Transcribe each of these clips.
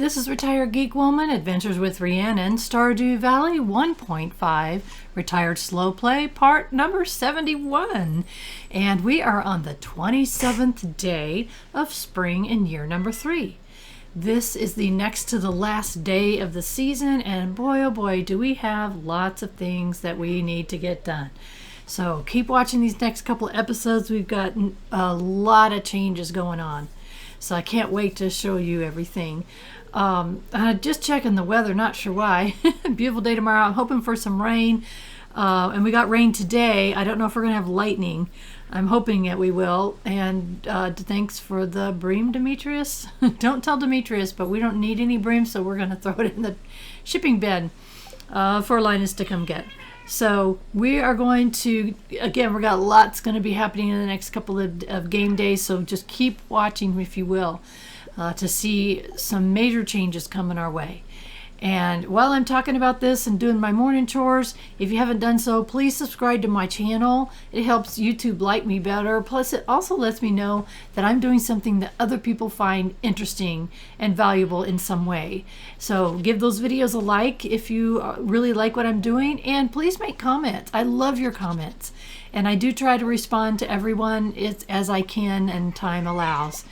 this is Retired Geek Woman, Adventures with Rhiannon, Stardew Valley 1.5, Retired Slow Play, part number 71. And we are on the 27th day of spring in year number 3. This is the next to the last day of the season, and boy oh boy do we have lots of things that we need to get done. So keep watching these next couple of episodes. We've got a lot of changes going on. So I can't wait to show you everything. Just checking the weather, not sure why. Beautiful day tomorrow. I'm hoping for some rain. And we got rain today. I don't know if we're going to have lightning. I'm hoping that we will. And thanks for the bream, Demetrius. Don't tell Demetrius, but we don't need any bream, so we're going to throw it in the shipping bin for Linus to come get. So we are going to, again, we got lots going to be happening in the next couple of game days, so just keep watching, if you will, to see some major changes coming our way. And while I'm talking about this and doing my morning chores, if you haven't done so, please subscribe to my channel. It helps YouTube like me better. Plus, it also lets me know that I'm doing something that other people find interesting and valuable in some way. So give those videos a like if you really like what I'm doing. And please make comments. I love your comments. And I do try to respond to everyone as I can and time allows.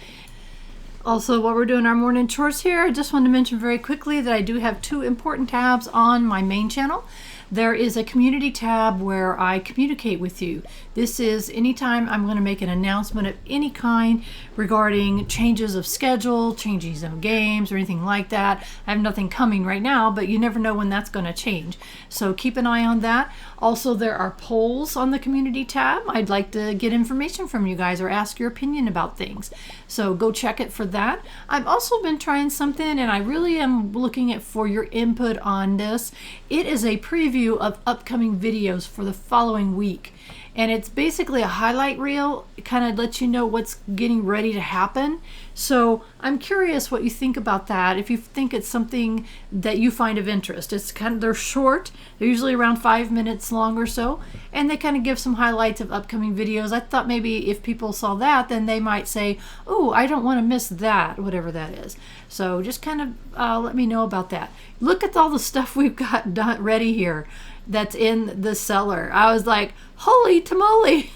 Also, while we're doing our morning chores here, I just want to mention very quickly that I do have 2 important tabs on my main channel. There is a community tab where I communicate with you. This is anytime I'm going to make an announcement of any kind regarding changes of schedule, changes of games, or anything like that. I have nothing coming right now, but you never know when that's going to change. So keep an eye on that. Also, there are polls on the community tab. I'd like to get information from you guys or ask your opinion about things. So go check it for that. I've also been trying something, and I really am looking for your input on this. It is a preview of upcoming videos for the following week. And it's basically a highlight reel. It kind of lets you know what's getting ready to happen. So I'm curious what you think about that. If you think it's something that you find of interest. They're short. They're usually around 5 minutes long or so. And they kind of give some highlights of upcoming videos. I thought maybe if people saw that, then they might say, oh, I don't want to miss that, whatever that is. So just kind of let me know about that. Look at all the stuff we've got done ready here that's in the cellar. I was like, holy tamale.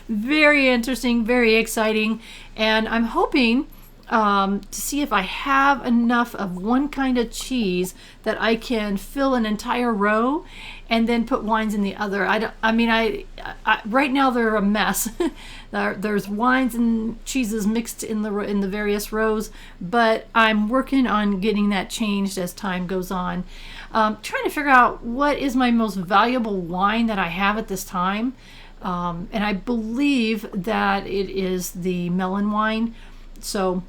Very interesting, very exciting. And I'm hoping to see if I have enough of one kind of cheese that I can fill an entire row and then put wines in the other. Right now they're a mess. There's wines and cheeses mixed in the various rows, but I'm working on getting that changed as time goes on. Trying to figure out what is my most valuable wine that I have at this time. And I believe that it is the melon wine. So,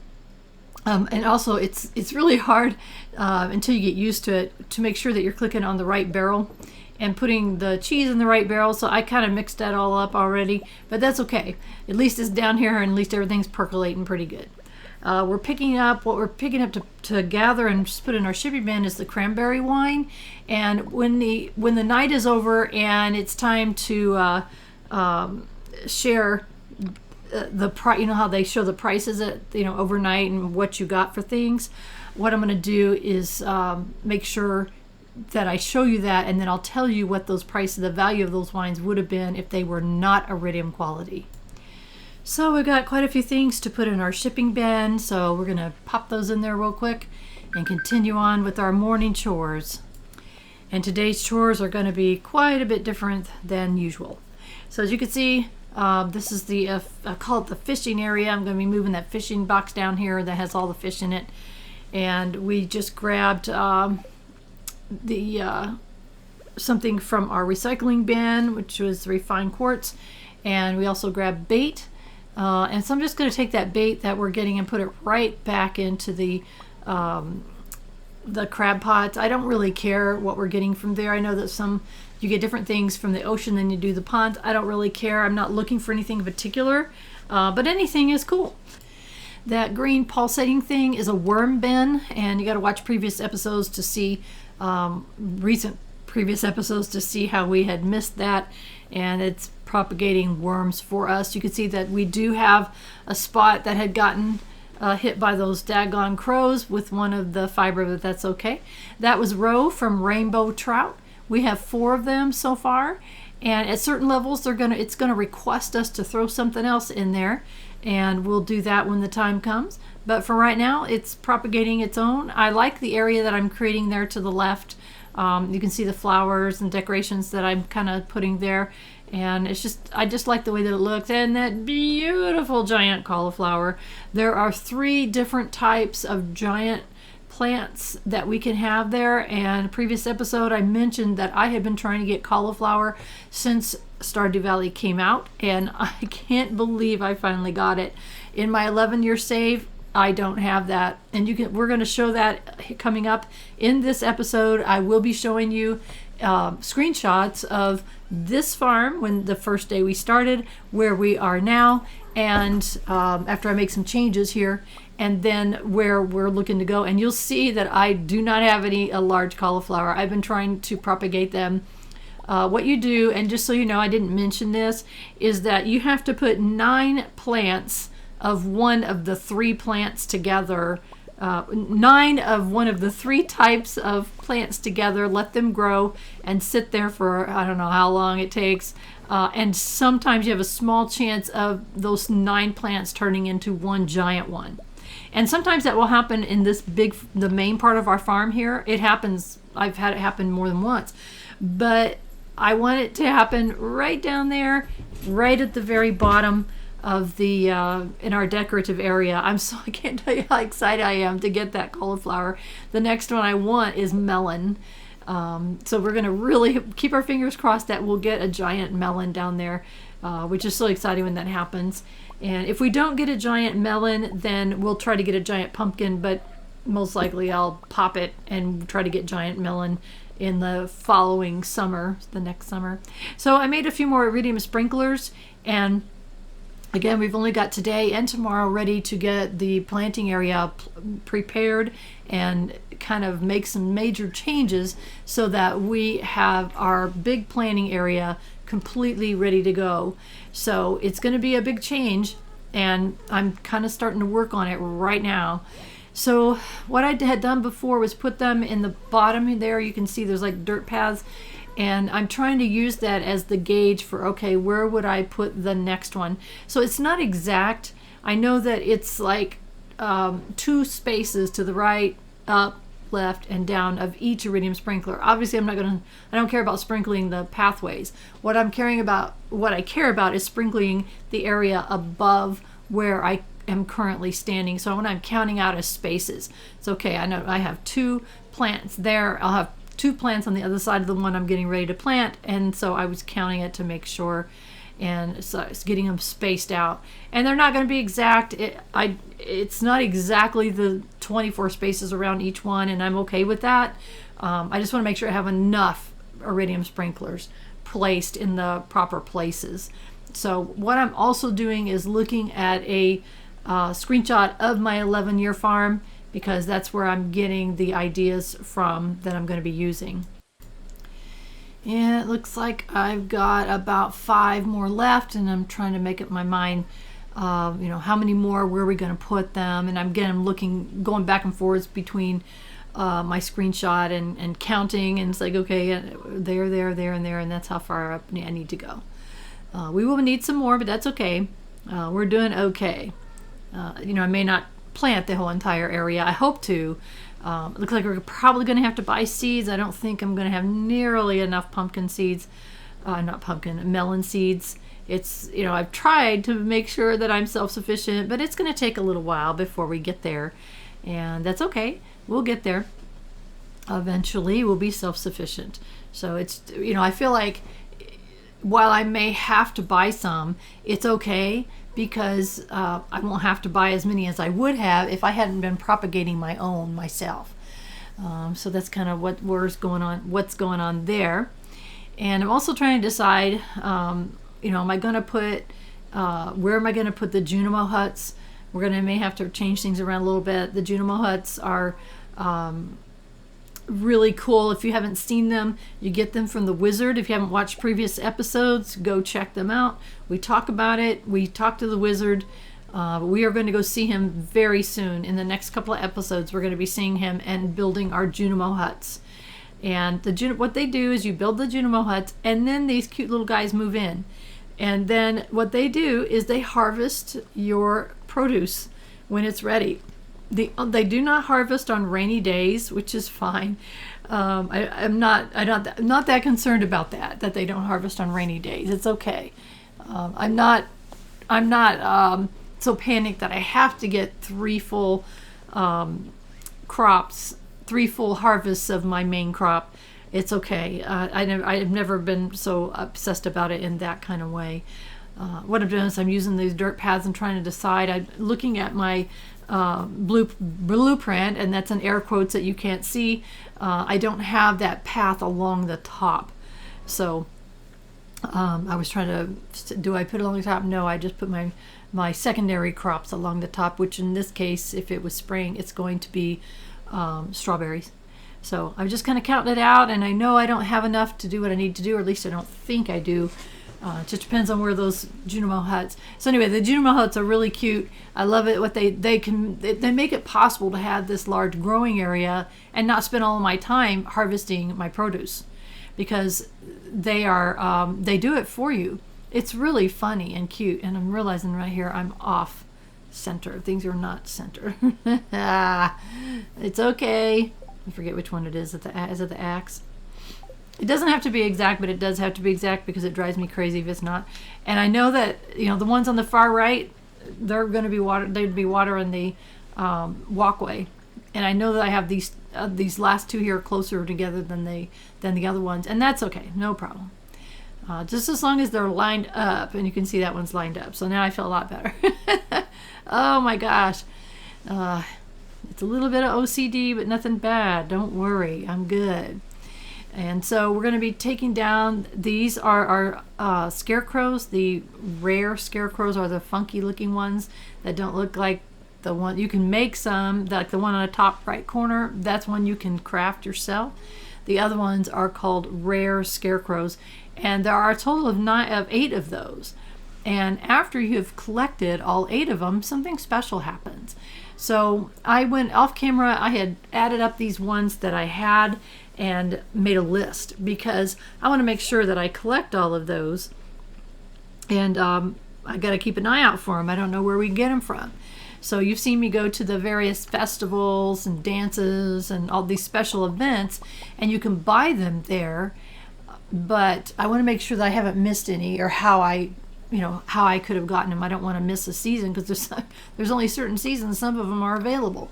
and also it's really hard until you get used to it to make sure that you're clicking on the right barrel and putting the cheese in the right barrel. So I kind of mixed that all up already, but that's okay. At least it's down here and at least everything's percolating pretty good. What we're picking up to gather and just put in our shipping bin is the cranberry wine. And when the night is over and it's time to share the price, you know how they show the prices at overnight and what you got for things. What I'm going to do is make sure that I show you that, and then I'll tell you what those prices, the value of those wines would have been if they were not iridium quality. So we've got quite a few things to put in our shipping bin, so we're going to pop those in there real quick and continue on with our morning chores. And today's chores are going to be quite a bit different than usual. So as you can see, this is I call it the fishing area. I'm going to be moving that fishing box down here that has all the fish in it. And we just grabbed something from our recycling bin, which was refined quartz. And we also grabbed bait. And so I'm just going to take that bait that we're getting and put it right back into the crab pots. I don't really care what we're getting from there. I know that you get different things from the ocean than you do the ponds. I don't really care. I'm not looking for anything in particular, but anything is cool. That green pulsating thing is a worm bin, and you got to watch previous episodes to see recent previous episodes to see how we had missed that, and it's propagating worms for us. You can see that we do have a spot that had gotten hit by those daggone crows with one of the fiber, but that's okay. That was Roe from Rainbow Trout. We have 4 of them so far, and at certain levels it's gonna request us to throw something else in there, and we'll do that when the time comes. But for right now, it's propagating its own. I like the area that I'm creating there to the left. You can see the flowers and decorations that I'm kind of putting there, and I just like the way that it looks. And that beautiful giant cauliflower. There are 3 different types of giant plants that we can have there, and previous episode I mentioned that I had been trying to get cauliflower since Stardew Valley came out, and I can't believe I finally got it. In my 11-year save, I don't have that, and we're going to show that coming up in this episode. I will be showing you screenshots of this farm when the first day we started, where we are now, and after I make some changes here, and then where we're looking to go. And you'll see that I do not have any large cauliflower. I've been trying to propagate them. What you do, and just so you know, I didn't mention this, is that you have to put 9 plants of one of the 3 plants together, 9 of one of the 3 types of plants together, let them grow and sit there for I don't know how long it takes, and sometimes you have a small chance of those 9 plants turning into one giant one. And sometimes that will happen in the main part of our farm here. It happens, I've had it happen more than once, but I want it to happen right down there, right at the very bottom of the in our decorative area. I can't tell you how excited I am to get that cauliflower. The next one I want is melon. So we're going to really keep our fingers crossed that we'll get a giant melon down there, which is so exciting when that happens. And if we don't get a giant melon, then we'll try to get a giant pumpkin, but most likely I'll pop it and try to get giant melon in the following summer, the next summer. So I made a few more iridium sprinklers, and again, we've only got today and tomorrow ready to get the planting area prepared and kind of make some major changes so that we have our big planting area completely ready to go. So it's going to be a big change, and I'm kind of starting to work on it right now. So what I had done before was put them in the bottom there. You can see there's like dirt paths, and I'm trying to use that as the gauge for, okay, where would I put the next one? So it's not exact. I know that it's like 2 spaces to the right, up, left, and down of each iridium sprinkler. Obviously, I don't care about sprinkling the pathways. What I care about is sprinkling the area above where I am currently standing. So when I'm counting out as spaces, it's okay. I know I have 2 plants there. I'll have 2 plants on the other side of the one I'm getting ready to plant, and so I was counting it to make sure, and so it's getting them spaced out. And they're not going to be exact. It's not exactly the 24 spaces around each one, and I'm okay with that. I just want to make sure I have enough iridium sprinklers placed in the proper places. So what I'm also doing is looking at a screenshot of my 11-year farm, because that's where I'm getting the ideas from that I'm going to be using. And it looks like I've got about 5 more left, and I'm trying to make up my mind, how many more, where are we going to put them? And I'm going back and forwards between my screenshot and counting, and it's like, okay, there, and there, and that's how far up I need to go. We will need some more, but that's okay. We're doing okay. I may not plant the whole entire area. I hope to. It looks like we're probably going to have to buy seeds. I don't think I'm going to have nearly enough pumpkin seeds. Melon seeds. It's, I've tried to make sure that I'm self-sufficient, but it's going to take a little while before we get there. And that's okay. We'll get there. Eventually, we'll be self-sufficient. So it's, I feel like while I may have to buy some, it's okay, because I won't have to buy as many as I would have if I hadn't been propagating my own myself. So that's kind of what's going on there. And I'm also trying to decide, am I going to put, where am I going to put the Junimo Huts? May have to change things around a little bit. The Junimo Huts are really cool. If you haven't seen them, you get them from the Wizard. If you haven't watched previous episodes, go check them out. We talk about it. We talk to the Wizard We are going to go see him very soon. In the next couple of episodes, we're going to be seeing him and building our Junimo huts. And what they do is you build the Junimo huts, and then these cute little guys move in. And then what they do is they harvest your produce when it's ready. They do not harvest on rainy days, which is fine. I'm not that concerned about that they don't harvest on rainy days. It's okay. I'm not so panicked that I have to get 3 full crops, 3 full harvests of my main crop. It's okay. I've never been so obsessed about it in that kind of way. What I'm doing is I'm using these dirt paths and trying to decide. I'm looking at my blueprint, and that's in air quotes that you can't see. I don't have that path along the top. So I was trying to, do I put it along the top? No, I just put my secondary crops along the top, which in this case, if it was spring, it's going to be strawberries. So I'm just kind of counting it out, and I know I don't have enough to do what I need to do, or at least I don't think I do. It just depends on where those Junimo huts. So anyway, the Junimo huts are really cute. I love it. What they make it possible to have this large growing area and not spend all of my time harvesting my produce, because they do it for you. It's really funny and cute. And I'm realizing right here I'm off center. Things are not centered. It's okay. I forget which one it is. Is it the axe? It doesn't have to be exact, but it does have to be exact because it drives me crazy if it's not. And I know that, the ones on the far right, they're going to be water. They'd be water in the walkway. And I know that I have these last 2 here closer together than the other ones, and that's okay, no problem. Just as long as they're lined up, and you can see that one's lined up. So now I feel a lot better. Oh my gosh. It's a little bit of OCD, but nothing bad. Don't worry, I'm good. And so we're going to be taking down, these are our scarecrows. The rare scarecrows are the funky looking ones that don't look like the one. You can make some, like the one on the top right corner, that's one you can craft yourself. The other ones are called rare scarecrows, and there are a total of 8 of those. And after you've collected all 8 of them, something special happens. So I went off camera, I had added up these ones that I had and made a list, because I want to make sure that I collect all of those. And I got to keep an eye out for them. I don't know where we can get them from. So you've seen me go to the various festivals and dances and all these special events, and you can buy them there. But I want to make sure that I haven't missed any, or how I could have gotten them. I don't want to miss a season, because there's only certain seasons. Some of them are available.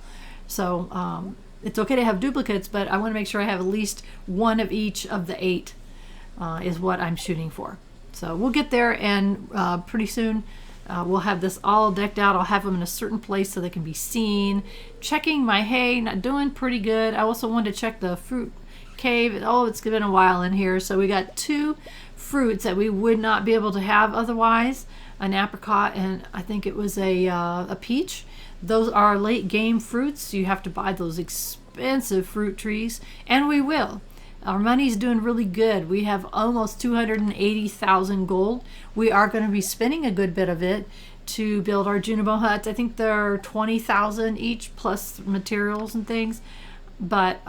So it's okay to have duplicates, but I want to make sure I have at least one of each of the 8 is what I'm shooting for. So we'll get there, and pretty soon we'll have this all decked out. I'll have them in a certain place so they can be seen. Checking my hay, not doing pretty good. I also wanted to check the fruit cave. Oh, it's been a while in here. So we got 2 fruits that we would not be able to have otherwise, an apricot, and I think it was a peach. Those are late game fruits. You have to buy those expensive fruit trees, and we will. Our money's doing really good. We have almost 280,000 gold. We are going to be spending a good bit of it to build our Junimo huts. I think they're 20,000 each, plus materials and things. But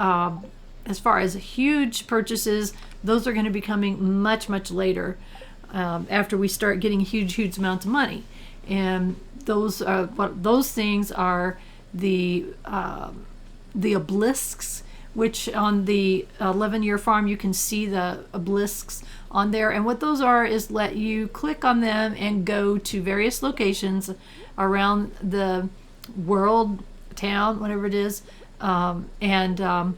as far as huge purchases, those are going to be coming much, much later, after we start getting huge amounts of money. And those things are the obelisks, which on the 11-year farm you can see the obelisks on there. And what those are is let you click on them and go to various locations around the world, town, whatever it is, and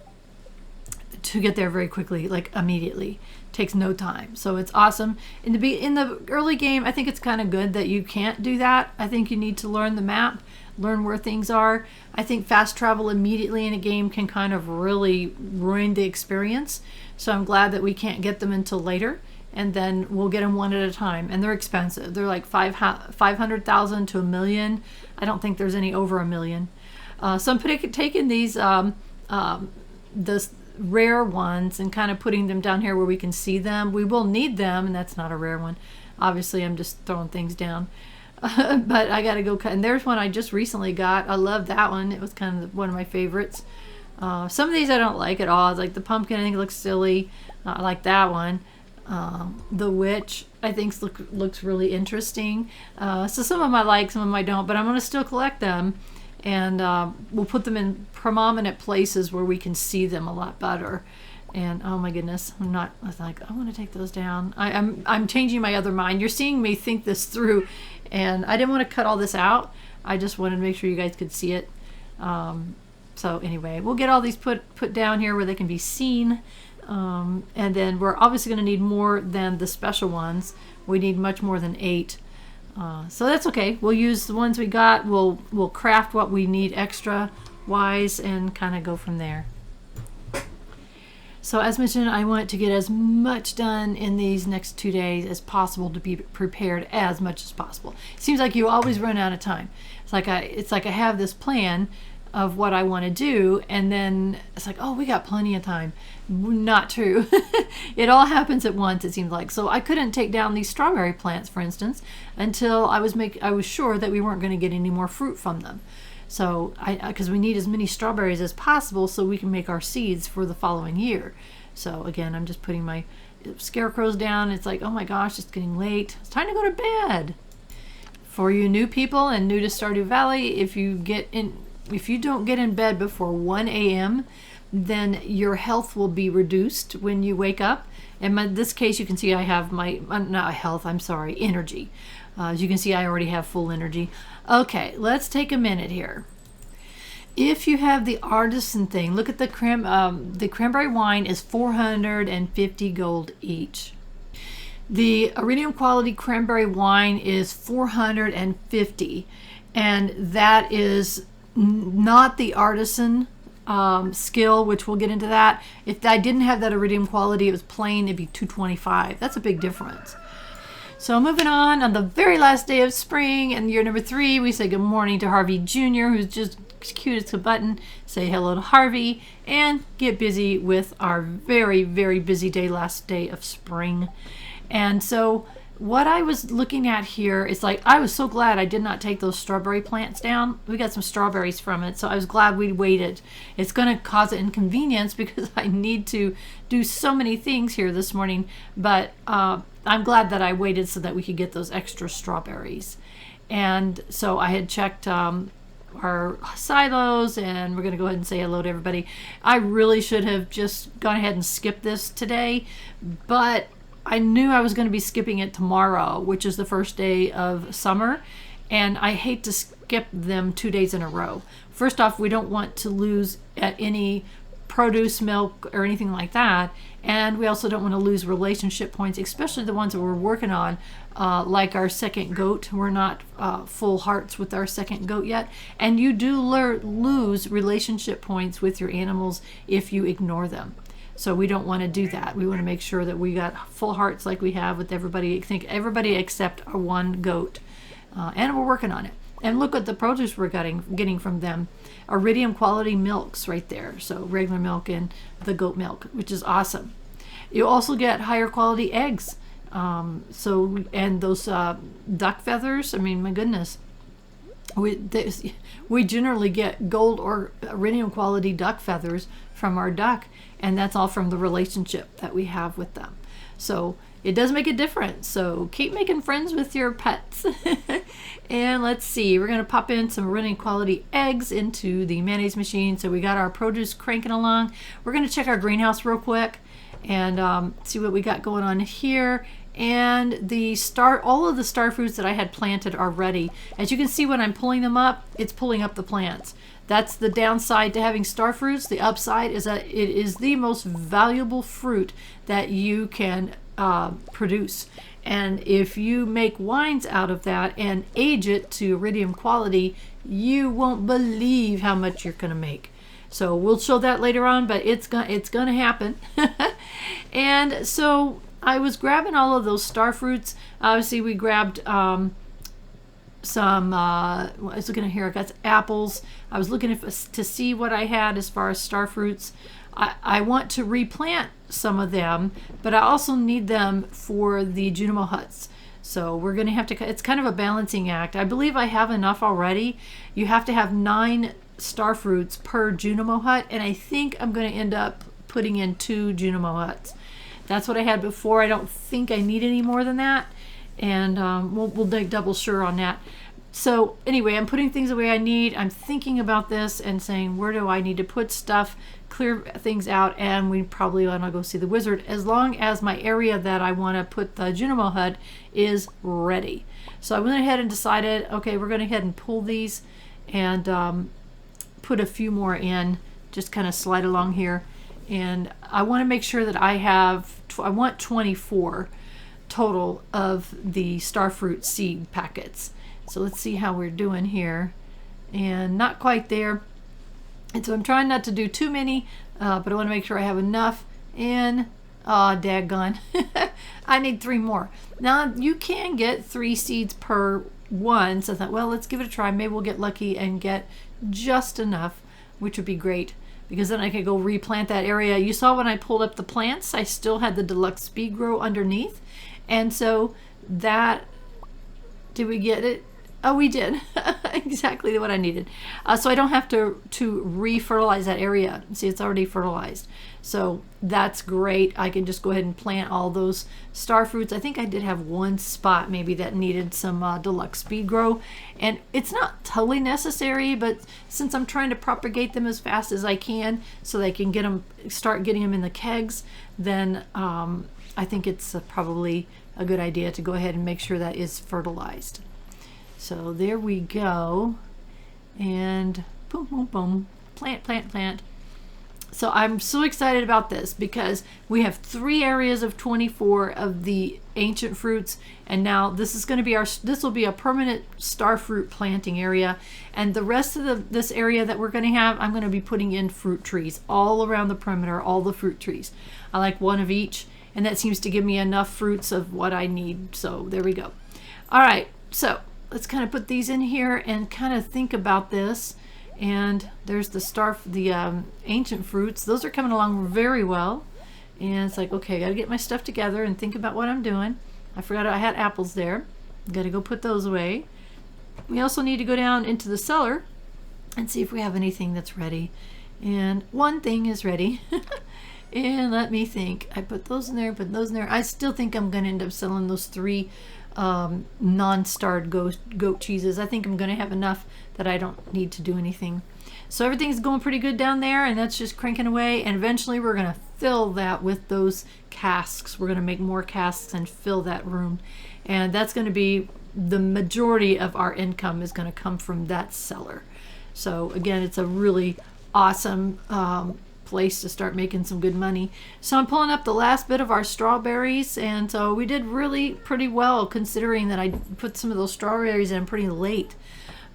to get there very quickly, like immediately. Takes no time. So it's awesome. In the early game, I think it's kind of good that you can't do that. I think you need to learn the map, learn where things are. I think fast travel immediately in a game can kind of really ruin the experience. So I'm glad that we can't get them until later, and then we'll get them one at a time. And they're expensive. They're like 500,000 to $1 million. I don't think there's any over $1 million. So I'm taking these the rare ones and kind of putting them down here where we can see them. We will need them, and that's not a rare one. Obviously, I'm just throwing things down. but I got to go cut. And there's one I just recently got. I love that one. It was kind of one of my favorites. Some of these I don't like at all. Like the pumpkin, I think looks silly. I like that one. The witch, I think looks really interesting. So some of them I like, some of them I don't. But I'm going to still collect them. And we'll put them in prominent places where we can see them a lot better. And oh my goodness, I was like, I want to take those down. I'm changing my other mind. You're seeing me think this through, and I didn't want to cut all this out. I just wanted to make sure you guys could see it. So anyway, we'll get all these put down here where they can be seen. And then we're obviously going to need more than the special ones. We need much more than 8. So that's okay. We'll use the ones we got. We'll craft what we need extra wise and kind of go from there. So as mentioned, I want to get as much done in these next 2 days as possible to be prepared as much as possible. It seems like you always run out of time. It's like I have this plan of what I want to do, and then it's like, oh, we got plenty of time. Not true. It all happens at once, it seems like. So I couldn't take down these strawberry plants, for instance, until I was sure that we weren't going to get any more fruit from them. So because we need as many strawberries as possible so we can make our seeds for the following year. So again, I'm just putting my scarecrows down. It's like, oh my gosh, it's getting late. It's time to go to bed. For you new people and new to Stardew Valley, if you don't get in bed before 1 a.m., then your health will be reduced when you wake up. In this case, you can see I have energy. As you can see, I already have full energy. Okay, let's take a minute here. If you have the artisan thing, look at the cranberry wine is 450 gold each. The iridium quality cranberry wine is 450, and that is not the artisan skill, which we'll get into that. If I didn't have that iridium quality, it was plain, it'd be 225. That's a big difference. So moving on the very last day of spring and year number 3, we say good morning to Harvey Jr., who's just cute as a button. Say hello to Harvey and get busy with our very, very busy last day of spring. And so what I was looking at here is like, I was so glad I did not take those strawberry plants down. We got some strawberries from it, so I was glad we waited. It's going to cause an inconvenience because I need to do so many things here this morning, but I'm glad that I waited so that we could get those extra strawberries. And so I had checked our silos, and we're going to go ahead and say hello to everybody. I really should have just gone ahead and skipped this today, but I knew I was going to be skipping it tomorrow, which is the first day of summer, and I hate to skip them 2 days in a row. First off, we don't want to lose any produce, milk, or anything like that, and we also don't want to lose relationship points, especially the ones that we're working on, like our second goat. We're not full hearts with our second goat yet, and you do lose relationship points with your animals if you ignore them. So we don't want to do that. We want to make sure that we got full hearts like we have with everybody. I think everybody except our one goat. And we're working on it. And look at the produce we're getting from them. Iridium quality milks right there. So regular milk and the goat milk, which is awesome. You also get higher quality eggs. And those duck feathers, I mean, my goodness. We generally get gold or iridium quality duck feathers from our duck, and that's all from the relationship that we have with them. So it does make a difference. So keep making friends with your pets. And let's see, we're going to pop in some iridium quality eggs into the mayonnaise machine. So we got our produce cranking along. We're going to check our greenhouse real quick and see what we got going on here. And all of the star fruits that I had planted are ready. As you can see, when I'm pulling them up, it's pulling up the plants. That's the downside to having star fruits. The upside is that it is the most valuable fruit that you can produce. And if you make wines out of that and age it to iridium quality, you won't believe how much you're going to make. So we'll show that later on, but it's going to happen. And so I was grabbing all of those star fruits. Obviously, we grabbed some, I was looking at here, I got apples. I was looking to see what I had as far as star fruits. I want to replant some of them, but I also need them for the Junimo Huts. So we're going to have to, it's kind of a balancing act. I believe I have enough already. You have to have 9 star fruits per Junimo Hut, and I think I'm going to end up putting in 2 Junimo Huts. That's what I had before. I don't think I need any more than that, and we'll dig double sure on that. So anyway, I'm putting things away I need. I'm thinking about this and saying, where do I need to put stuff, clear things out, and we probably want to go see the wizard, as long as my area that I want to put the Junimo Hut is ready. So I went ahead and decided, okay, we're going to head and pull these and put a few more in, just kind of slide along here. And I want to make sure that I want 24 total of the starfruit seed packets. So let's see how we're doing here. And not quite there. And so I'm trying not to do too many, but I want to make sure I have enough. And, daggone, I need 3 more. Now, you can get 3 seeds per one. So I thought, well, let's give it a try. Maybe we'll get lucky and get just enough, which would be great, because then I could go replant that area. You saw when I pulled up the plants, I still had the deluxe speed grow underneath. And so that, did we get it? Oh, we did. Exactly what I needed. So I don't have to re-fertilize that area. See, it's already fertilized. So that's great. I can just go ahead and plant all those star fruits. I think I did have one spot maybe that needed some deluxe speed grow. And it's not totally necessary, but since I'm trying to propagate them as fast as I can so they can start getting them in the kegs, then I think it's probably a good idea to go ahead and make sure that is fertilized. So there we go, and boom, boom, boom, plant, plant, plant. So I'm so excited about this because we have 3 areas of 24 of the ancient fruits, and now this is going to be this will be a permanent star fruit planting area, and the rest of this area that we're going to have, I'm going to be putting in fruit trees all around the perimeter, all the fruit trees. I like 1 of each, and that seems to give me enough fruits of what I need. So there we go. All right, so let's kind of put these in here and kind of think about this. And there's the ancient fruits. Those are coming along very well. And it's like, okay, I gotta get my stuff together and think about what I'm doing. I forgot I had apples there. Gotta go put those away. We also need to go down into the cellar and see if we have anything that's ready. And one thing is ready. And let me think. I put those in there, put those in there. I still think I'm gonna end up selling those 3 non-starred goat cheeses. I think I'm going to have enough that I don't need to do anything. So everything's going pretty good down there, and that's just cranking away, and eventually we're going to fill that with those casks. We're going to make more casks and fill that room, and that's going to be the majority of our income is going to come from that cellar. So again, it's a really awesome place to start making some good money. So I'm pulling up the last bit of our strawberries, and so we did really pretty well considering that I put some of those strawberries in pretty late,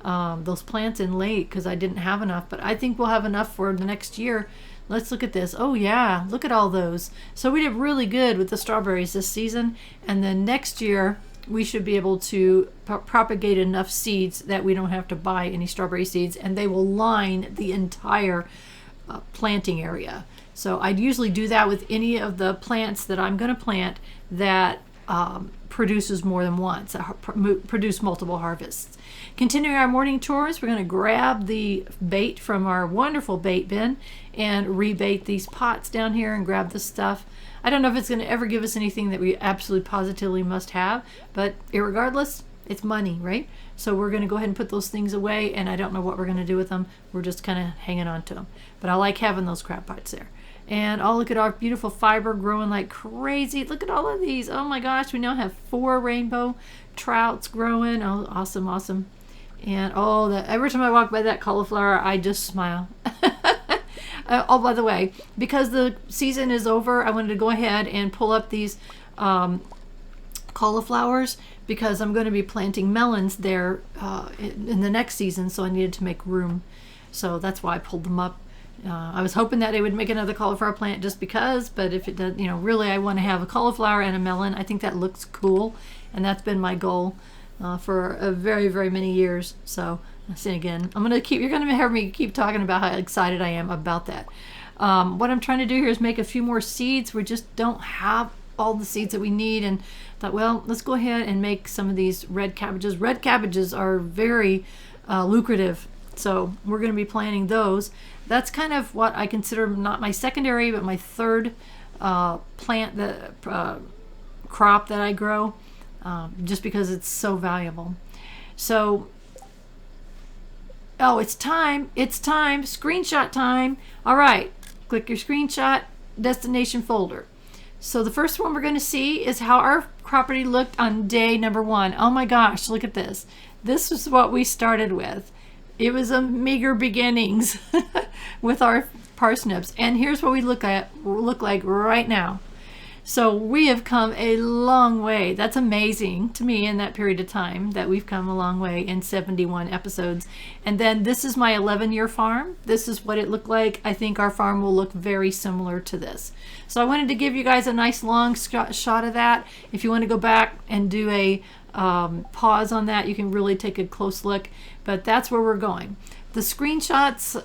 those plants in late, because I didn't have enough, but I think we'll have enough for the next year. Let's look at this. Oh yeah, look at all those. So we did really good with the strawberries this season, and then next year we should be able to propagate enough seeds that we don't have to buy any strawberry seeds, and they will line the entire planting area. So I'd usually do that with any of the plants that I'm going to plant that produces more than once, produce multiple harvests. Continuing our morning chores, we're going to grab the bait from our wonderful bait bin and rebait these pots down here and grab the stuff. I don't know if it's going to ever give us anything that we absolutely positively must have, but irregardless, it's money, right? So we're going to go ahead and put those things away, and I don't know what we're going to do with them. We're just kind of hanging on to them. But I like having those crab pots there. And oh, look at our beautiful fiber growing like crazy. Look at all of these. Oh my gosh, we now have 4 rainbow trouts growing. Oh, awesome, awesome. And oh, every time I walk by that cauliflower, I just smile. Oh, by the way, because the season is over, I wanted to go ahead and pull up these cauliflowers, because I'm going to be planting melons there in the next season, so I needed to make room. So that's why I pulled them up. I was hoping that I would make another cauliflower plant just because, but if it does, really I want to have a cauliflower and a melon. I think that looks cool, and that's been my goal for a very, very many years. So again, you're going to hear me keep talking about how excited I am about that. What I'm trying to do here is make a few more seeds. We just don't have all the seeds that we need, and thought, well, let's go ahead and make some of these red cabbages. Red cabbages are very lucrative, so we're going to be planting those. That's kind of what I consider not my secondary, but my third plant, crop that I grow, just because it's so valuable. So, oh, it's time, screenshot time. All right, click your screenshot destination folder. So the first one we're going to see is how our property looked on day number 1. Oh my gosh, look at this. This is what we started with. It was a meager beginnings with our parsnips. And here's what we look like right now. So we have come a long way. That's amazing to me in that period of time that we've come a long way in 71 episodes. And then this is my 11-year farm. This is what it looked like. I think our farm will look very similar to this. So I wanted to give you guys a nice long shot of that. If you want to go back and do a pause on that, you can really take a close look. But that's where we're going. The screenshots,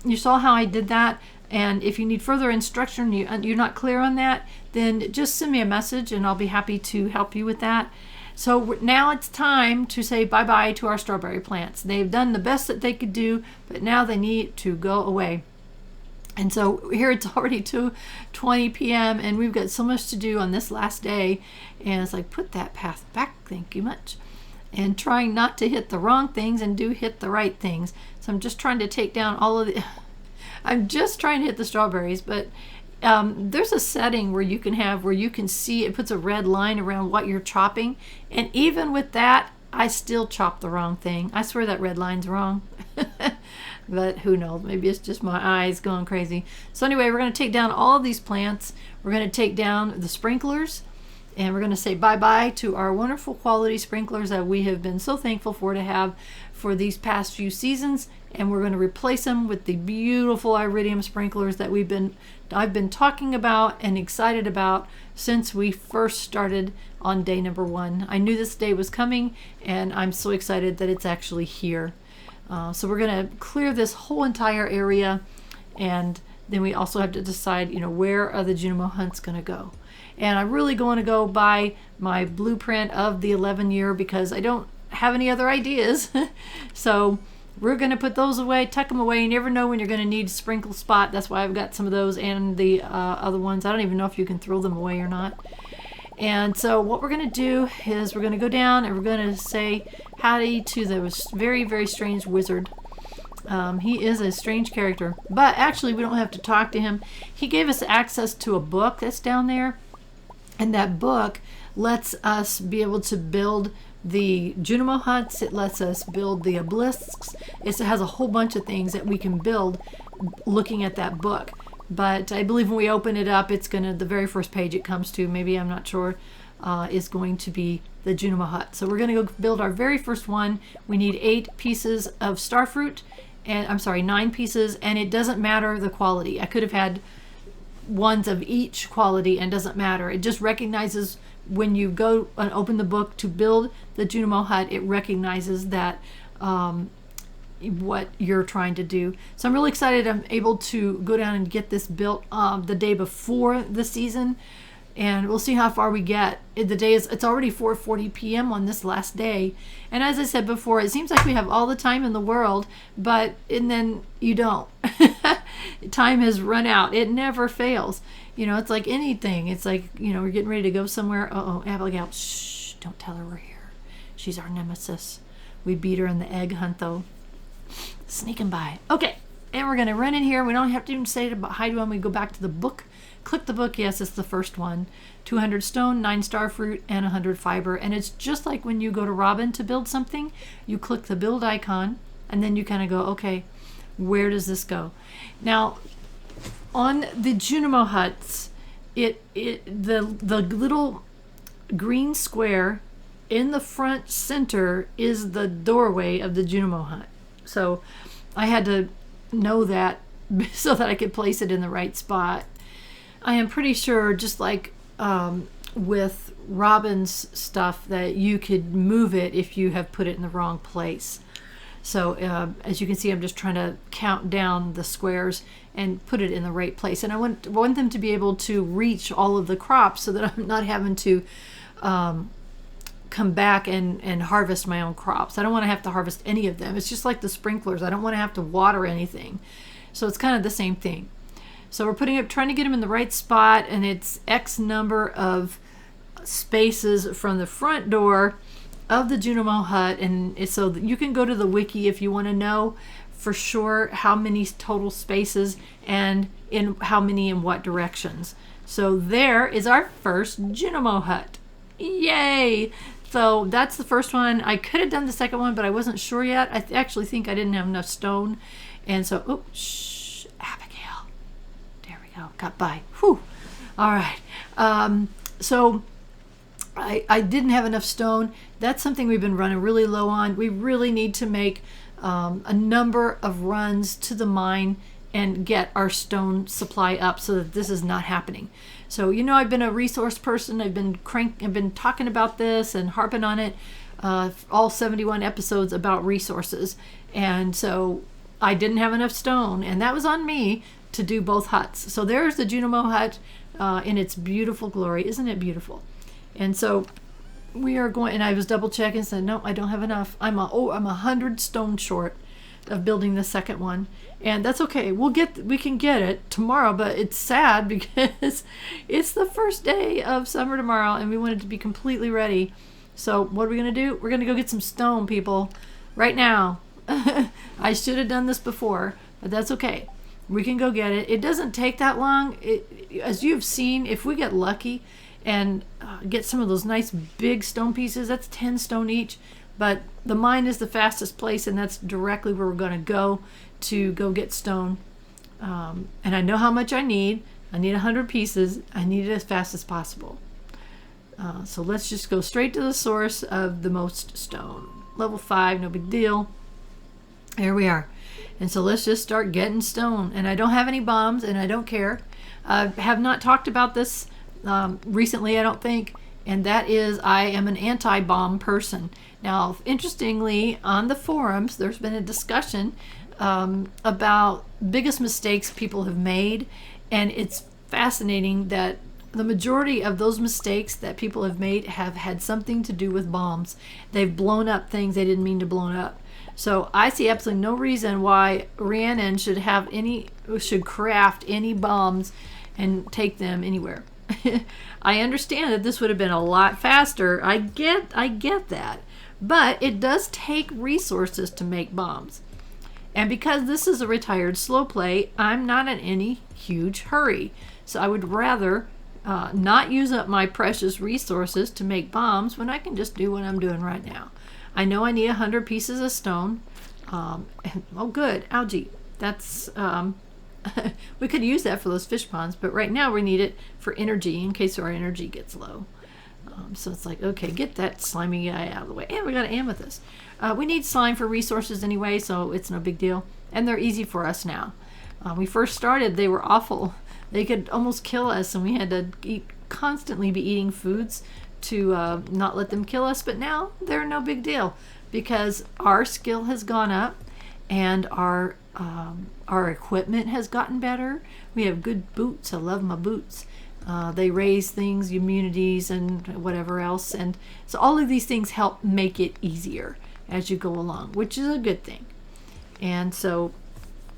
you saw how I did that. And if you need further instruction, you're not clear on that, then just send me a message and I'll be happy to help you with that. So now it's time to say bye-bye to our strawberry plants. They've done the best that they could do, but now they need to go away. And so here it's already 2:20 p.m. and we've got so much to do on this last day. And it's like, put that path back, thank you much. And trying not to hit the wrong things and do hit the right things. So I'm just trying to take down all of the... I'm just trying to hit the strawberries, but there's a setting where you can see it puts a red line around what you're chopping. And even with that, I still chop the wrong thing. I swear that red line's wrong. But who knows? Maybe it's just my eyes going crazy. So anyway, we're going to take down all of these plants. We're going to take down the sprinklers. And we're going to say bye-bye to our wonderful quality sprinklers that we have been so thankful for to have for these past few seasons. And we're going to replace them with the beautiful iridium sprinklers that I've been talking about and excited about since we first started on day number 1. I knew this day was coming, and I'm so excited that it's actually here. So we're going to clear this whole entire area, and then we also have to decide, where are the Junimo Huts going to go. And I'm really going to go by my blueprint of the 11-year because I don't have any other ideas. So we're going to put those away, tuck them away. You never know when you're going to need a sprinkle spot. That's why I've got some of those and the other ones. I don't even know if you can throw them away or not. And so what we're going to do is we're going to go down and we're going to say howdy to the very, very strange wizard. He is a strange character, but actually we don't have to talk to him. He gave us access to a book that's down there, and that book lets us be able to build the Junimo Huts. It lets us build the obelisks. It has a whole bunch of things that we can build looking at that book. But I believe when we open it up, it's going to, the very first page it comes to, maybe I'm not sure, is going to be the Junimo Hut. So we're going to go build our very first one. We need 8 pieces of starfruit, and I'm sorry, 9 pieces, and it doesn't matter the quality. I could have had ones of each quality and doesn't matter. It just recognizes when you go and open the book to build the Junimo Hut, it recognizes that what you're trying to do. So I'm really excited I'm able to go down and get this built the day before the season, and we'll see how far we get. It's already 4:40 p.m. on this last day, and as I said before, it seems like we have all the time in the world, and then you don't. Time has run out. It never fails. It's like anything. It's like, we're getting ready to go somewhere. Uh-oh, Abigail, shh, don't tell her we're here. She's our nemesis. We beat her in the egg hunt, though. Sneaking by. Okay, and we're going to run in here. We don't have to even say hi to them. We go back to the book. Click the book. Yes, it's the first one. 200 stone, 9 starfruit, and 100 fiber. And it's just like when you go to Robin to build something. You click the build icon, and then you kind of go, okay, where does this go? Now, on the Junimo Huts, the little green square in the front center is the doorway of the Junimo Hut. So I had to know that so that I could place it in the right spot. I am pretty sure, just like with Robin's stuff, that you could move it if you have put it in the wrong place. So as you can see, I'm just trying to count down the squares and put it in the right place. And I want them to be able to reach all of the crops so that I'm not having to come back and harvest my own crops. I don't want to have to harvest any of them. It's just like the sprinklers. I don't want to have to water anything. So it's kind of the same thing. So we're trying to get them in the right spot, and it's X number of spaces from the front door of the Junimo Hut. And so you can go to the wiki if you want to know for sure how many total spaces and in how many in what directions. So there is our first Junimo Hut. Yay! So that's the first one. I could have done the second one, but I wasn't sure yet. I actually think I didn't have enough stone. And so, oh, shh, Abigail. There we go. Got by. Whew. All right. So I didn't have enough stone. That's something we've been running really low on. We really need to make a number of runs to the mine and get our stone supply up so that this is not happening. So, you know, I've been a resource person. I've been talking about this and harping on it, all 71 episodes about resources. And so I didn't have enough stone, and that was on me to do both huts. So there's the Junimo Hut in its beautiful glory. Isn't it beautiful? And so we are going, and I was double checking and said, no, I don't have enough. I'm 100 stone short of building the second one. And that's okay. We can get it tomorrow, but it's sad because it's the first day of summer tomorrow and we want it to be completely ready. So what are we going to do? We're going to go get some stone, people, right now. I should have done this before, but that's okay. We can go get it. It doesn't take that long. As you've seen, if we get lucky and get some of those nice big stone pieces, that's 10 stone each. But the mine is the fastest place, and that's directly where we're going to go get stone. And I know how much I need. I need 100 pieces. I need it as fast as possible. So let's just go straight to the source of the most stone. Level 5, no big deal. Here we are. And so let's just start getting stone. And I don't have any bombs, and I don't care. I have not talked about this recently, I don't think. And that is, I am an anti-bomb person. Now, interestingly, on the forums, there's been a discussion about biggest mistakes people have made. And it's fascinating that the majority of those mistakes that people have made have had something to do with bombs. They've blown up things they didn't mean to blow up. So I see absolutely no reason why Rhiannon should craft any bombs and take them anywhere. I understand that this would have been a lot faster. I get that. But it does take resources to make bombs. And because this is a retired slow play, I'm not in any huge hurry. So I would rather not use up my precious resources to make bombs when I can just do what I'm doing right now. I know I need 100 pieces of stone. Oh, good. Algae. That's... we could use that for those fish ponds, but right now we need it for energy in case our energy gets low. So it's like, okay, get that slimy guy out of the way. And we got an amethyst. We need slime for resources anyway, so it's no big deal. And they're easy for us now. We first started, they were awful. They could almost kill us, and we had to constantly be eating foods to not let them kill us. But now they're no big deal because our skill has gone up and our equipment has gotten better. We have good boots. I love my boots. They raise things, immunities, and whatever else. And so all of these things help make it easier as you go along, which is a good thing. And so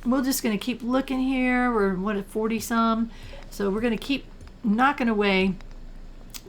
we're just going to keep looking here. We're at 40 some. So we're going to keep knocking away.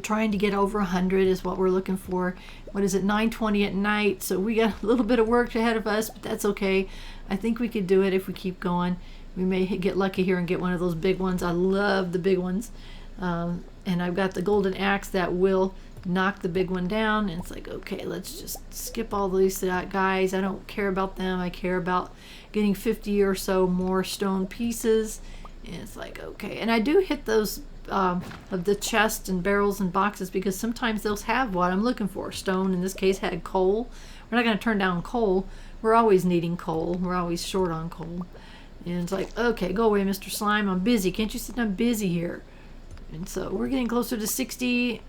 Trying to get over 100 is what we're looking for. What is it, 9:20 at night? So we got a little bit of work ahead of us, but that's okay. I think we could do it if we keep going. We may get lucky here and get one of those big ones. I love the big ones. And I've got the golden axe that will knock the big one down. And it's like, okay, let's just skip all these guys. I don't care about them. I care about getting 50 or so more stone pieces. And it's like, okay. And I do hit those of the chest and barrels and boxes because sometimes those have what I'm looking for. Stone, in this case, had coal. We're not going to turn down coal. We're always needing coal. We're always short on coal. And it's like, okay, go away, Mr. Slime. I'm busy. Can't you see I'm busy here? And so we're getting closer to 60.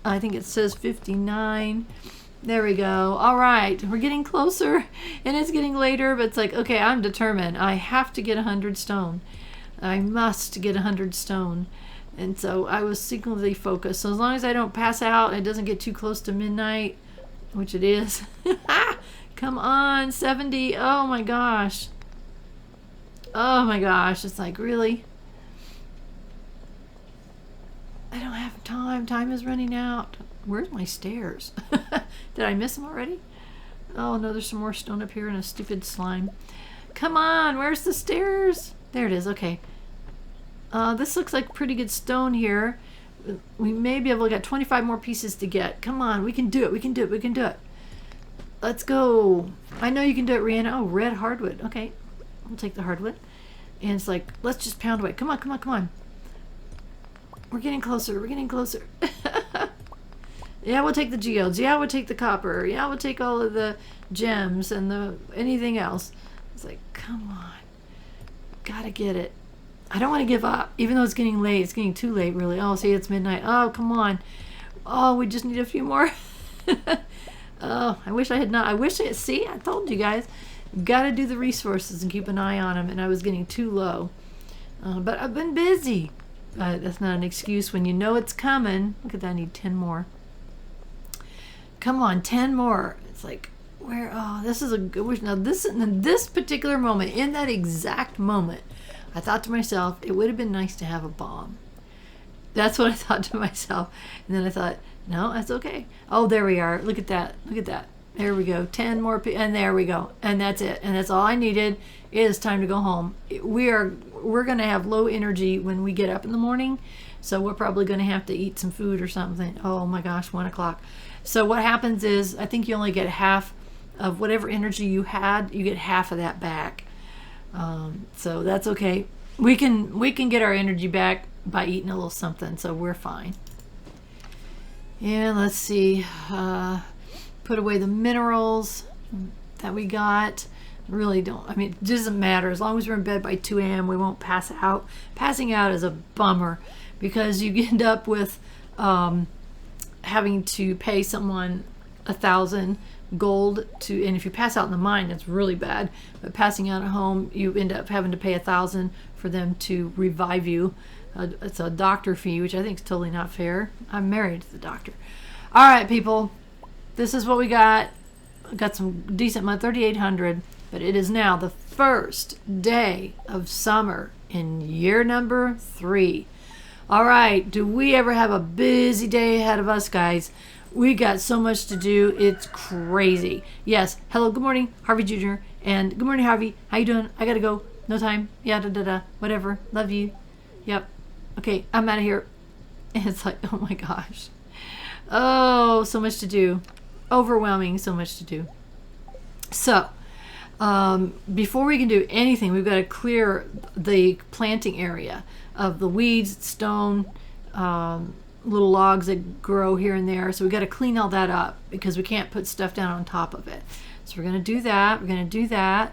I think it says 59. There we go. All right, we're getting closer, and it's getting later, but it's like, okay, I'm determined. I have to get 100 stone. I must get 100 stone. And so I was singularly focused. So as long as I don't pass out, it doesn't get too close to midnight, which it is. Come on, 70. Oh my gosh. Oh my gosh. It's like, really? I don't have time. Time is running out. Where's my stairs? Did I miss them already? Oh no, there's some more stone up here and a stupid slime. Come on, where's the stairs? There it is. Okay. This looks like pretty good stone here. We may be able to get 25 more pieces to get. Come on, we can do it. We can do it. We can do it. Let's go. I know you can do it, Rihanna. Oh, red hardwood. Okay, we'll take the hardwood. And it's like, let's just pound away. Come on, come on, come on. We're getting closer. We're getting closer. Yeah, we'll take the geodes. Yeah, we'll take the copper. Yeah, we'll take all of the gems and the anything else. It's like, come on. Gotta get it. I don't want to give up, even though it's getting late. It's getting too late, really. Oh, see, it's midnight. Oh, come on. Oh, we just need a few more. Oh, I wish I had not. I wish it. See, I told you guys. Got to do the resources and keep an eye on them, and I was getting too low. But I've been busy. That's not an excuse when you know it's coming. Look at that. I need 10 more. Come on, 10 more. It's like, where? Oh, this is a good wish. Now, in this particular moment, in that exact moment, I thought to myself, it would have been nice to have a bomb. That's what I thought to myself. And then I thought, no, that's okay. Oh, there we are. Look at that. Look at that. There we go. 10 more. And there we go. And that's it. And that's all I needed. It is time to go home. We're going to have low energy when we get up in the morning. So we're probably going to have to eat some food or something. Oh my gosh, 1 o'clock. So what happens is, I think you only get half of whatever energy you had. You get half of that back. So that's okay. We can get our energy back by eating a little something, so we're fine. And let's see, put away the minerals that we got. Really don't, I mean, it doesn't matter. As long as we're in bed by 2 a.m. we won't pass out. Passing out is a bummer because you end up with having to pay someone 1,000 gold to, and if you pass out in the mine, it's really bad. But passing out at home, you end up having to pay 1,000 for them to revive you. It's a doctor fee, which I think is totally not fair. I'm married to the doctor. All right, people, this is what we got. Got some decent money, 3,800. But it is now the first day of summer in year number 3. All right, do we ever have a busy day ahead of us, guys? We got so much to do. It's crazy. Yes. Hello. Good morning, Harvey Jr. And good morning, Harvey. How you doing? I gotta go. No time. Yeah. Whatever. Love you. Yep. Okay. I'm out of here. And it's like, oh my gosh. Oh, so much to do. Overwhelming. So much to do. So, before we can do anything, we've got to clear the planting area of the weeds, stone, little logs that grow here and there. So we got to clean all that up because we can't put stuff down on top of it. So we're going to do that. We're going to do that.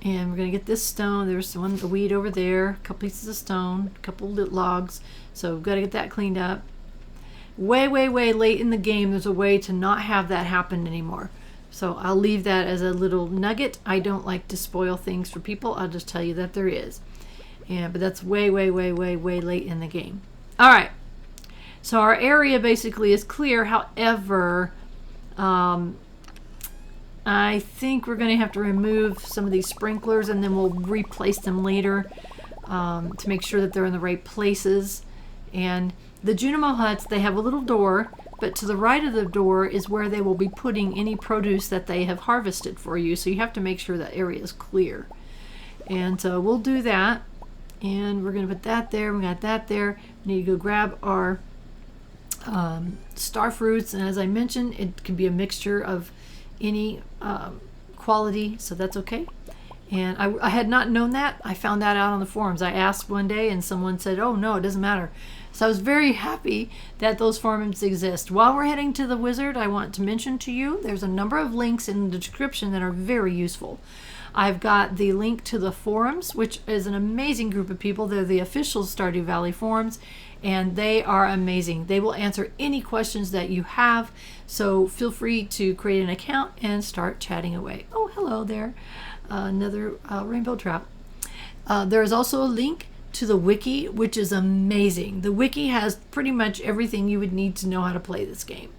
And we're going to get this stone. There's the weed over there, a couple pieces of stone, a couple little logs. So we've got to get that cleaned up. Way late in the game, there's a way to not have that happen anymore. So I'll leave that as a little nugget. I don't like to spoil things for people. I'll just tell you that there is. But that's way late in the game. All right. So our area basically is clear. However, I think we're going to have to remove some of these sprinklers and then we'll replace them later to make sure that they're in the right places. And the Junimo Huts, they have a little door, but to the right of the door is where they will be putting any produce that they have harvested for you. So you have to make sure that area is clear. And so we'll do that. And we're going to put that there. We got that there. We need to go grab our star fruits. And as I mentioned, it can be a mixture of any quality, so that's okay. And I had not known that. I found that out on the forums. I asked one day and someone said, oh no, it doesn't matter. So I was very happy that those forums exist. While we're heading to the wizard, I want to mention to you, there's a number of links in the description that are very useful. I've got the link to the forums, which is an amazing group of people. They're the official Stardew Valley forums, and they are amazing. They will answer any questions that you have, so feel free to create an account and start chatting away. Oh, hello there. Another rainbow trout. There is also a link to the wiki, which is amazing. The wiki has pretty much everything you would need to know how to play this game.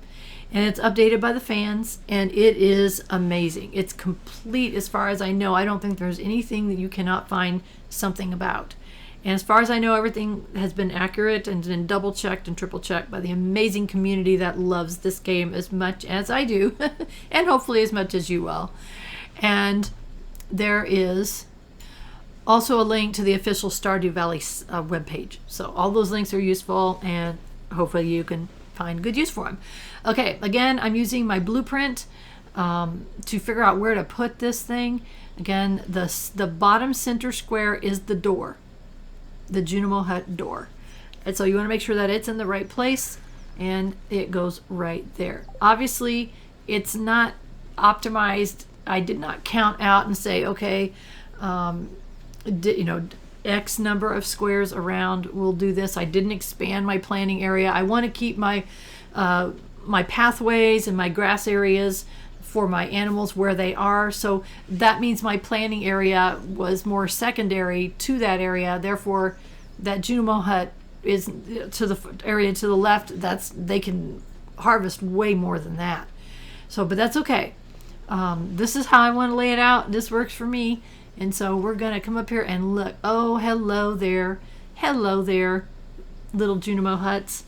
And it's updated by the fans, and it is amazing. It's complete as far as I know. I don't think there's anything that you cannot find something about. And as far as I know, everything has been accurate and been double checked and triple checked by the amazing community that loves this game as much as I do, and hopefully as much as you will. And there is also a link to the official Stardew Valley webpage. So all those links are useful, and hopefully you can find good use for them. Okay, again, I'm using my blueprint to figure out where to put this thing. Again, the bottom center square is the door, the Junimo Hut door. And so you want to make sure that it's in the right place, and it goes right there. Obviously, it's not optimized. I did not count out and say, okay, X number of squares around will do this. I didn't expand my planting area. I want to keep my my pathways and my grass areas for my animals where they are. So that means my planting area was more secondary to that area. Therefore, that Junimo Hut is to the area to the left. They can harvest way more than that. So, but that's okay. This is how I want to lay it out. This works for me. And so we're going to come up here and look. Oh, hello there. Hello there, little Junimo Huts.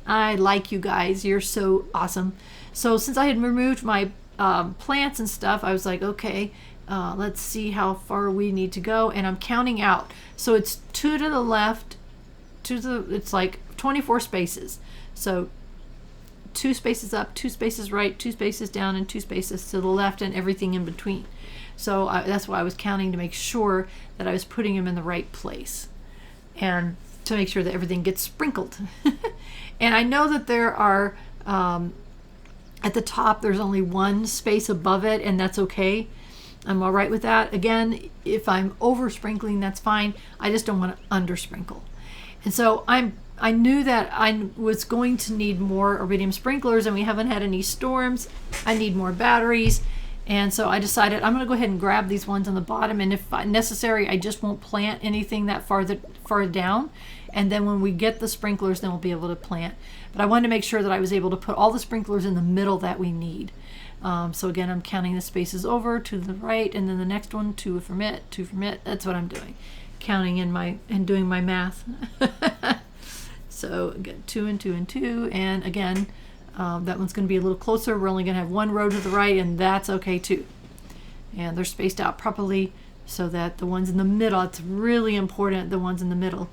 I like you guys. You're so awesome. So since I had removed my plants and stuff, I was like, okay, let's see how far we need to go. And I'm counting out. So it's 2 to the left, it's like 24 spaces. So 2 spaces up, 2 spaces right, 2 spaces down, and 2 spaces to the left, and everything in between. So that's why I was counting to make sure that I was putting them in the right place, and to make sure that everything gets sprinkled. And I know that there are, at the top, there's only 1 space above it, and that's okay. I'm all right with that. Again, if I'm over sprinkling, that's fine. I just don't want to under sprinkle. And so I knew that I was going to need more iridium sprinklers, and we haven't had any storms. I need more batteries. And so I decided I'm going to go ahead and grab these ones on the bottom, and if necessary, I just won't plant anything that far down. And then when we get the sprinklers, then we'll be able to plant. But I wanted to make sure that I was able to put all the sprinklers in the middle that we need. So again, I'm counting the spaces over to the right, and then the next one, 2 from it, 2 from it. That's what I'm doing, counting and doing my math. So again, 2 and 2 and 2, and again, that one's going to be a little closer. We're only going to have 1 row to the right, and that's okay too. And they're spaced out properly so that the ones in the middle, it's really important, the ones in the middle.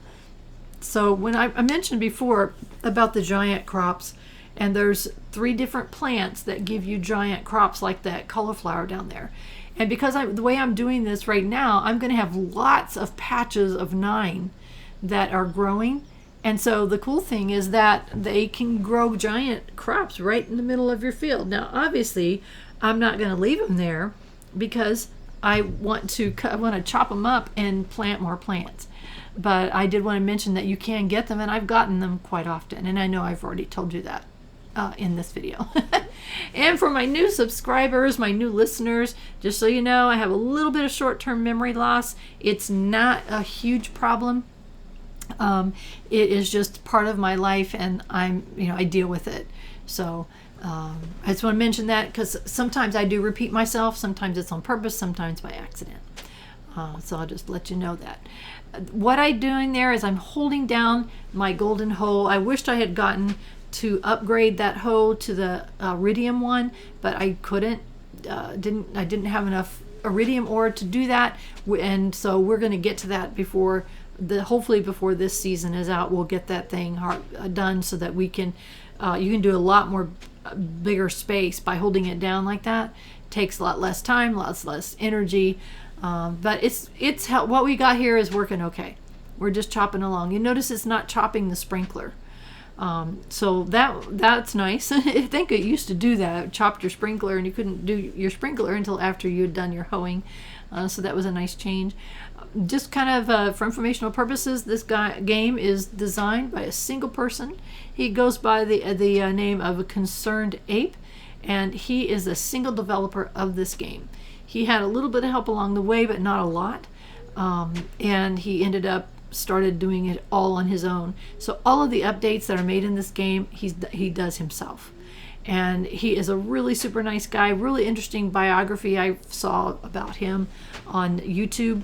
So when I mentioned before about the giant crops, and there's 3 different plants that give you giant crops like that cauliflower down there. And because the way I'm doing this right now, I'm going to have lots of patches of 9 that are growing. And so the cool thing is that they can grow giant crops right in the middle of your field. Now, obviously, I'm not going to leave them there because I want to chop them up and plant more plants. But I did want to mention that you can get them, and I've gotten them quite often. And I know I've already told you that in this video. And for my new subscribers, my new listeners, just so you know, I have a little bit of short-term memory loss. It's not a huge problem. It is just part of my life, and I deal with it. So I just want to mention that because sometimes I do repeat myself. Sometimes it's on purpose, sometimes by accident. So I'll just let you know that. What I'm doing there is I'm holding down my golden hoe. I wished I had gotten to upgrade that hoe to the iridium one, but I couldn't. I didn't have enough iridium ore to do that, and so we're going to get to that hopefully before this season is out. We'll get that thing done so that we can you can do a lot more bigger space by holding it down like that. Takes a lot less time, lots less energy, but it's what we got here is working okay. We're just chopping along. You notice it's not chopping the sprinkler. So that's nice. I think it used to do that. It chopped your sprinkler, and you couldn't do your sprinkler until after you had done your hoeing. So that was a nice change. Just kind of for informational purposes, this game is designed by a single person. He goes by the name of a Concerned Ape, and he is a single developer of this game. He had a little bit of help along the way, but not a lot. And he ended up started doing it all on his own. So all of the updates that are made in this game, he does himself. And he is a really super nice guy. Really interesting biography I saw about him on YouTube,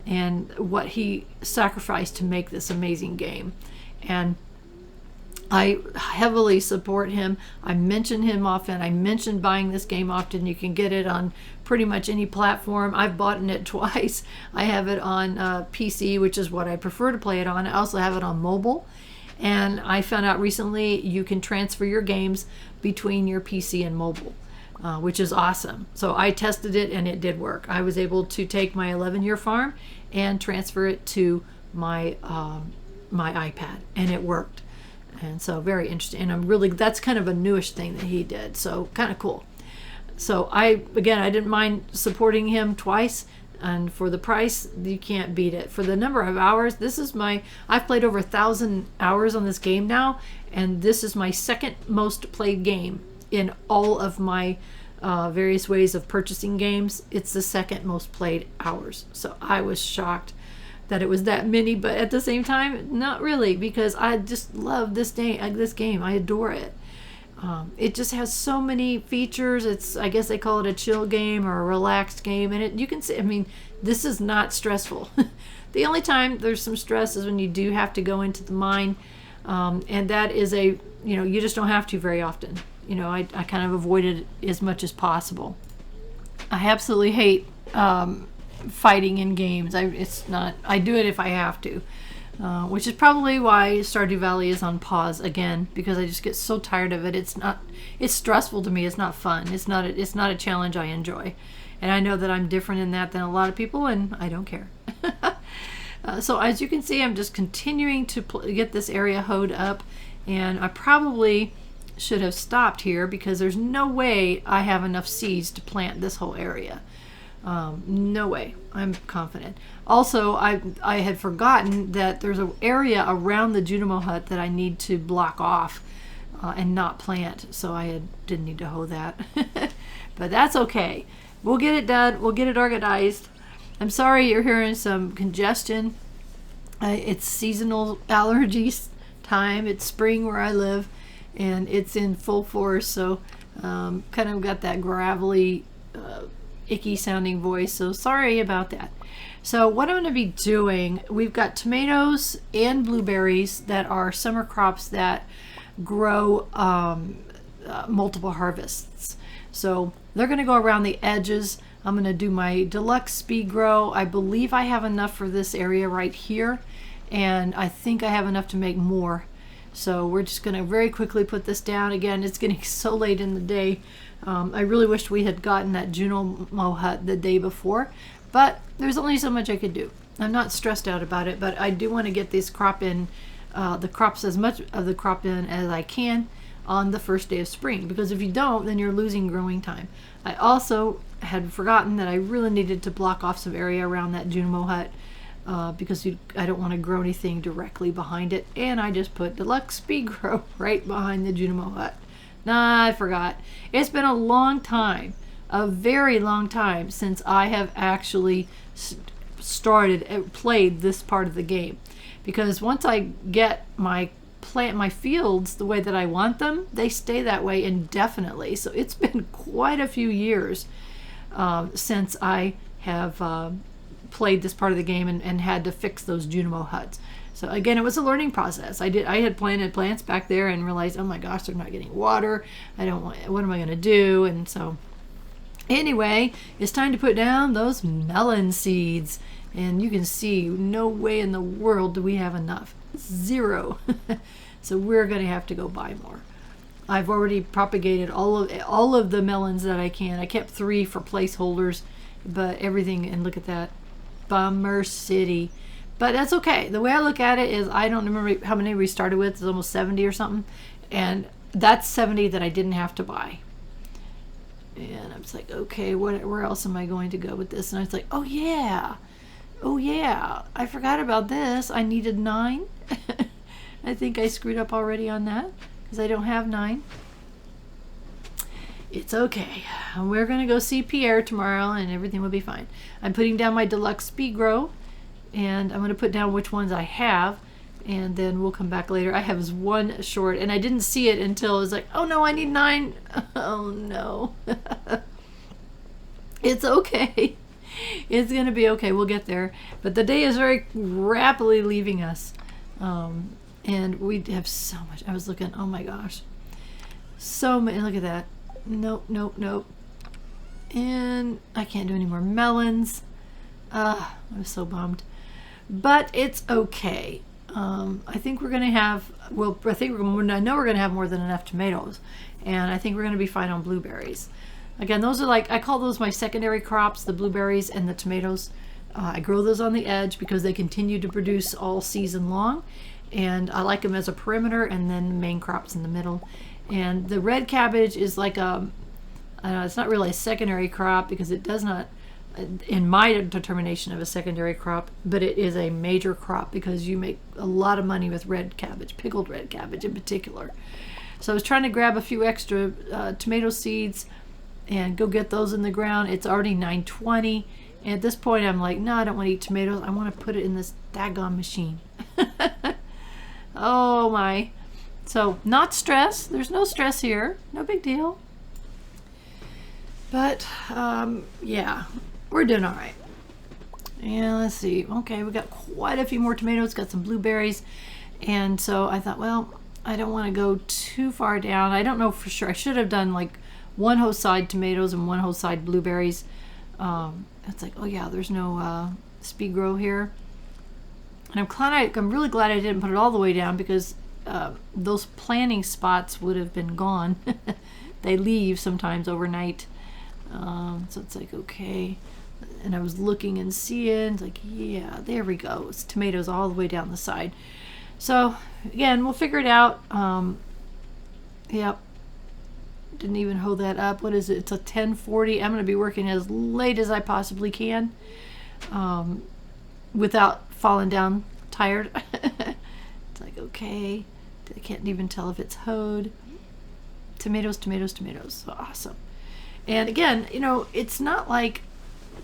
and what he sacrificed to make this amazing game. And I heavily support him. I mention him often. I mention buying this game often. You can get it on pretty much any platform. I've bought it twice. I have it on PC, which is what I prefer to play it on. I also have it on mobile. And I found out recently you can transfer your games between your PC and mobile, which is awesome. So I tested it and it did work. I was able to take my 11-year farm and transfer it to my my iPad, and it worked. And so very interesting. And that's kind of a newish thing that he did. So kind of cool. So I didn't mind supporting him twice. And for the price, you can't beat it. For the number of hours, I've played over 1,000 hours on this game now, and this is my second most played game in all of my various ways of purchasing games. It's the second most played hours. So I was shocked that it was that many, but at the same time, not really, because I just love this game. I adore it. It just has so many features. I guess they call it a chill game or a relaxed game, and you can see, I mean, this is not stressful. The only time there's some stress is when you do have to go into the mine, and that is you just don't have to very often. I kind of avoid it as much as possible. I absolutely hate fighting in games. I do it if I have to. Which is probably why Stardew Valley is on pause again, because I just get so tired of it. It's stressful to me. It's not fun. It's not a challenge I enjoy. And I know that I'm different in that than a lot of people, and I don't care. So as you can see, I'm just continuing to get this area hoed up, and I probably should have stopped here because there's no way I have enough seeds to plant this whole area. No way. I'm confident. Also, I had forgotten that there's an area around the Junimo Hut that I need to block off and not plant. So I didn't need to hoe that. But that's okay. We'll get it done. We'll get it organized. I'm sorry you're hearing some congestion. It's seasonal allergies time. It's spring where I live, and it's in full force. So kind of got that gravelly icky sounding voice, so sorry about that. So what I'm going to be doing, we've got tomatoes and blueberries that are summer crops that grow multiple harvests. So they're going to go around the edges. I'm going to do my deluxe speed grow. I believe I have enough for this area right here, and I think I have enough to make more. So we're just going to very quickly put this down. Again, it's getting so late in the day. I really wished we had gotten that Junimo Hut the day before, but there's only so much I could do. I'm not stressed out about it, but I do want to get this crop in, as much of the crop in as I can on the first day of spring, because if you don't, then you're losing growing time. I also had forgotten that I really needed to block off some area around that Junimo Hut because I don't want to grow anything directly behind it, and I just put deluxe speed grow right behind the Junimo Hut. Nah, I forgot. It's been a long time, a very long time, since I have actually played this part of the game. Because once I get my fields the way that I want them, they stay that way indefinitely. So it's been quite a few years since I have played this part of the game and had to fix those Junimo Huts. So again, it was a learning process. I had planted plants back there and realized, oh my gosh, they're not getting water. What am I going to do? And so anyway, it's time to put down those melon seeds. And you can see, no way in the world do we have enough. Zero. So we're going to have to go buy more. I've already propagated all of the melons that I can. I kept 3 for placeholders, but everything, and look at that. Bummer City. But that's okay. The way I look at it is I don't remember how many we started with. It's almost 70 or something. And that's 70 that I didn't have to buy. And I was like, okay, where else am I going to go with this? And I was like, oh yeah, I forgot about this. I needed 9. I think I screwed up already on that because I don't have 9. It's okay. We're going to go see Pierre tomorrow and everything will be fine. I'm putting down my deluxe speed grow, and I'm going to put down which ones I have, and then we'll come back later. I have one short, and I didn't see it until it was like, oh no, I need 9. Oh no. It's okay. It's going to be okay. We'll get there. But the day is very rapidly leaving us. And we have so much. I was looking, oh my gosh. So many. Look at that. Nope, nope, nope. And I can't do any more melons. I was so bummed. But it's okay. I think we're going to have, well, I know we're going to have more than enough tomatoes. And I think we're going to be fine on blueberries. Again, those are like, I call those my secondary crops, the blueberries and the tomatoes. I grow those on the edge because they continue to produce all season long. And I like them as a perimeter, and then the main crops in the middle. And the red cabbage is like it's not really a secondary crop because it does not, in my determination of a secondary crop, but it is a major crop because you make a lot of money with red cabbage, pickled red cabbage in particular. So I was trying to grab a few extra tomato seeds and go get those in the ground. It's already 9:20. And at this point, I'm like, no, I don't want to eat tomatoes. I want to put it in this daggone machine. Oh my. So not stress. There's no stress here. No big deal. But yeah, we're doing all right. And let's see. Okay, we got quite a few more tomatoes. Got some blueberries. And so I thought, well, I don't want to go too far down. I don't know for sure. I should have done like one whole side tomatoes and one whole side blueberries. It's like, oh yeah, there's no speed grow here. And I'm really glad I didn't put it all the way down because those planting spots would have been gone. They leave sometimes overnight. So it's like, okay. And I was looking and seeing, it's like, yeah, there we go. It's tomatoes all the way down the side. So again, we'll figure it out. Yep. Didn't even hold that up. What is it? It's a 10:40. I'm going to be working as late as I possibly can without falling down tired. It's like, okay. I can't even tell if it's hoed. Tomatoes, tomatoes, tomatoes. So awesome. And again, you know, it's not like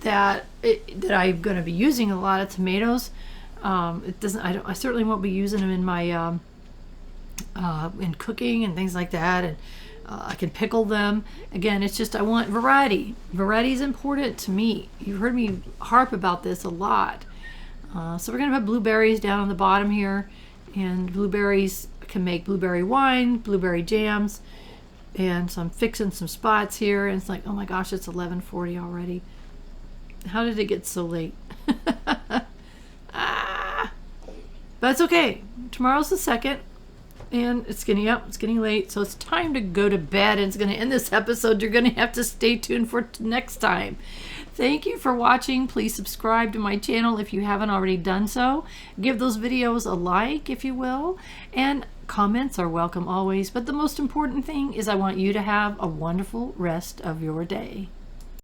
that I'm going to be using a lot of tomatoes. It doesn't. I certainly won't be using them in my in cooking and things like that. And I can pickle them. Again, it's just I want variety. Variety is important to me. You've heard me harp about this a lot. So we're going to put blueberries down on the bottom here. And blueberries can make blueberry wine, blueberry jams. And so I'm fixing some spots here. And it's like, oh my gosh, it's 11:40 already. How did it get so late? But it's okay. Tomorrow's the 2nd. And it's getting late, so it's time to go to bed, and it's going to end this episode. You're going to have to stay tuned for next time. Thank you for watching. Please subscribe to my channel if you haven't already done so. Give those videos a like, if you will, and comments are welcome always. But the most important thing is I want you to have a wonderful rest of your day.